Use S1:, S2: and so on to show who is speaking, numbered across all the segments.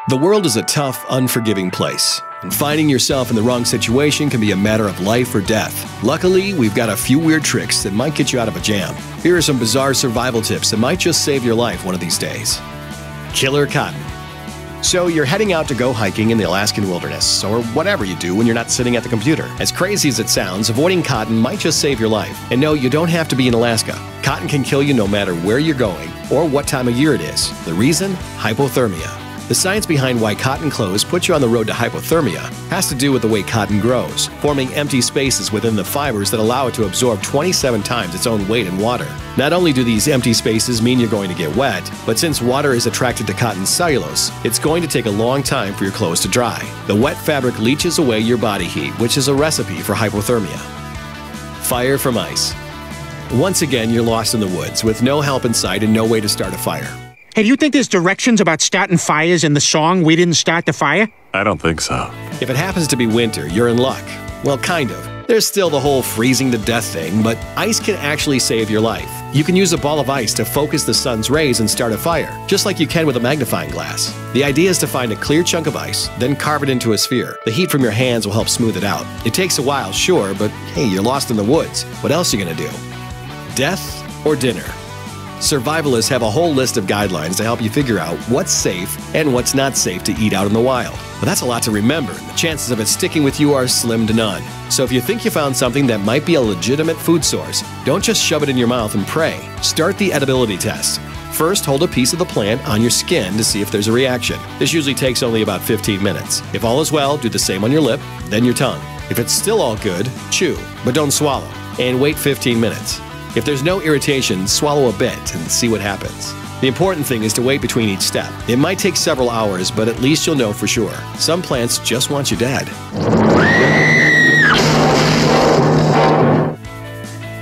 S1: The world is a tough, unforgiving place, and finding yourself in the wrong situation can be a matter of life or death. Luckily, we've got a few weird tricks that might get you out of a jam. Here are some bizarre survival tips that might just save your life one of these days. Killer cotton. So you're heading out to go hiking in the Alaskan wilderness, or whatever you do when you're not sitting at the computer. As crazy as it sounds, avoiding cotton might just save your life. And no, you don't have to be in Alaska. Cotton can kill you no matter where you're going or what time of year it is. The reason? Hypothermia. The science behind why cotton clothes put you on the road to hypothermia has to do with the way cotton grows, forming empty spaces within the fibers that allow it to absorb 27 times its own weight in water. Not only do these empty spaces mean you're going to get wet, but since water is attracted to cotton cellulose, it's going to take a long time for your clothes to dry. The wet fabric leaches away your body heat, which is a recipe for hypothermia. Fire from ice. Once again, you're lost in the woods with no help in sight and no way to start a fire.
S2: Hey, do you think there's directions about starting fires in the song We Didn't Start the Fire?
S3: I don't think so.
S1: If it happens to be winter, you're in luck. Well, kind of. There's still the whole freezing to death thing, but ice can actually save your life. You can use a ball of ice to focus the sun's rays and start a fire, just like you can with a magnifying glass. The idea is to find a clear chunk of ice, then carve it into a sphere. The heat from your hands will help smooth it out. It takes a while, sure, but hey, you're lost in the woods. What else are you gonna do? Death or dinner? Survivalists have a whole list of guidelines to help you figure out what's safe and what's not safe to eat out in the wild. But that's a lot to remember, and the chances of it sticking with you are slim to none. So if you think you found something that might be a legitimate food source, don't just shove it in your mouth and pray. Start the edibility test. First, hold a piece of the plant on your skin to see if there's a reaction. This usually takes only about 15 minutes. If all is well, do the same on your lip, then your tongue. If it's still all good, chew, but don't swallow, and wait 15 minutes. If there's no irritation, swallow a bit and see what happens. The important thing is to wait between each step. It might take several hours, but at least you'll know for sure. Some plants just want you dead.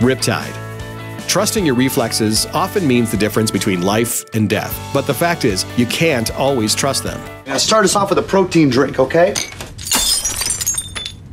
S1: Riptide. Trusting your reflexes often means the difference between life and death. But the fact is, you can't always trust them.
S4: Now start us off with a protein drink, okay?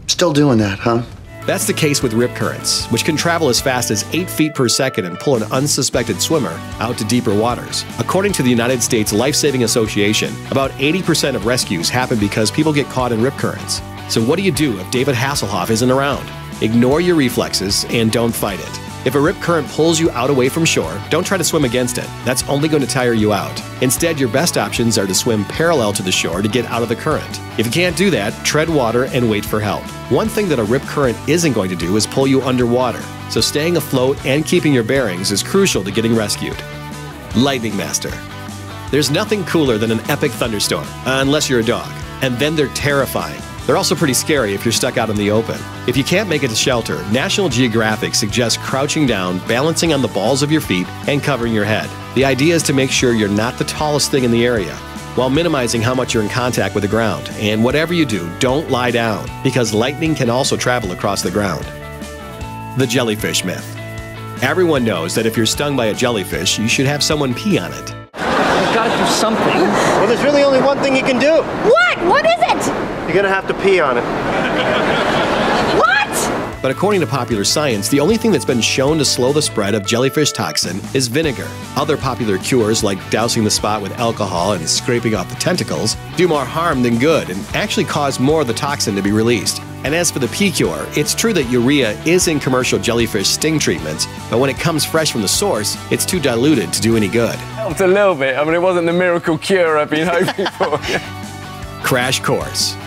S4: Still doing that, huh?
S1: That's the case with rip currents, which can travel as fast as 8 feet per second and pull an unsuspected swimmer out to deeper waters. According to the United States Life-Saving Association, about 80% of rescues happen because people get caught in rip currents. So what do you do if David Hasselhoff isn't around? Ignore your reflexes and don't fight it. If a rip current pulls you out away from shore, don't try to swim against it. That's only going to tire you out. Instead, your best options are to swim parallel to the shore to get out of the current. If you can't do that, tread water and wait for help. One thing that a rip current isn't going to do is pull you underwater, so staying afloat and keeping your bearings is crucial to getting rescued. Lightning Master. There's nothing cooler than an epic thunderstorm, unless you're a dog, and then they're terrifying. They're also pretty scary if you're stuck out in the open. If you can't make it to shelter, National Geographic suggests crouching down, balancing on the balls of your feet, and covering your head. The idea is to make sure you're not the tallest thing in the area, while minimizing how much you're in contact with the ground. And whatever you do, don't lie down, because lightning can also travel across the ground. The jellyfish myth. Everyone knows that if you're stung by a jellyfish, you should have someone pee on it.
S5: You've got to do something.
S6: Well, there's really only one thing you can do.
S7: What? What is it?
S6: You're gonna have to pee on it.
S7: What?
S1: But according to popular science, the only thing that's been shown to slow the spread of jellyfish toxin is vinegar. Other popular cures, like dousing the spot with alcohol and scraping off the tentacles, do more harm than good and actually cause more of the toxin to be released. And as for the pee cure, it's true that urea is in commercial jellyfish sting treatments, but when it comes fresh from the source, it's too diluted to do any good.
S5: Helped a little bit. I mean, it wasn't the miracle cure I've been hoping for.
S1: Crash course.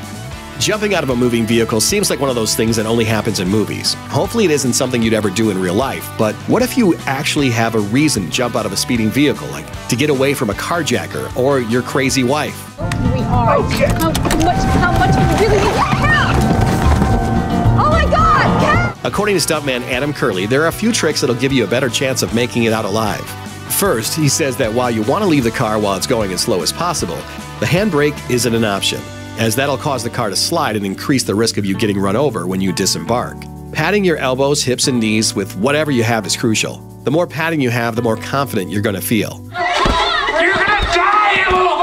S1: Jumping out of a moving vehicle seems like one of those things that only happens in movies. Hopefully it isn't something you'd ever do in real life, but what if you actually have a reason to jump out of a speeding vehicle, like to get away from a carjacker or your crazy wife?
S7: Really hard. How much do you really need to have? Oh my God, Cat!
S1: According to stuntman Adam Curley, there are a few tricks that'll give you a better chance of making it out alive. First, he says that while you want to leave the car while it's going as slow as possible, the handbrake isn't an option, as that'll cause the car to slide and increase the risk of you getting run over when you disembark. Padding your elbows, hips, and knees with whatever you have is crucial. The more padding you have, the more confident you're going to feel.
S8: You're gonna die, you little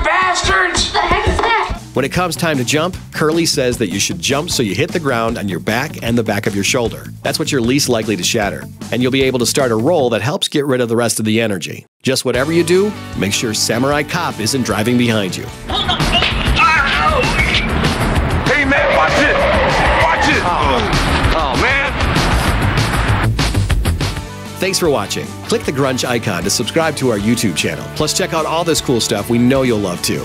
S8: bastards!
S7: What the heck is that?
S1: When it comes time to jump, Curley says that you should jump so you hit the ground on your back and the back of your shoulder. That's what you're least likely to shatter, and you'll be able to start a roll that helps get rid of the rest of the energy. Just whatever you do, make sure Samurai Cop isn't driving behind you.
S8: Hey, man, watch it. Watch it. Oh, man.
S1: Thanks for watching. Click the grunge icon to subscribe to our YouTube channel. Plus, check out all this cool stuff we know you'll love too.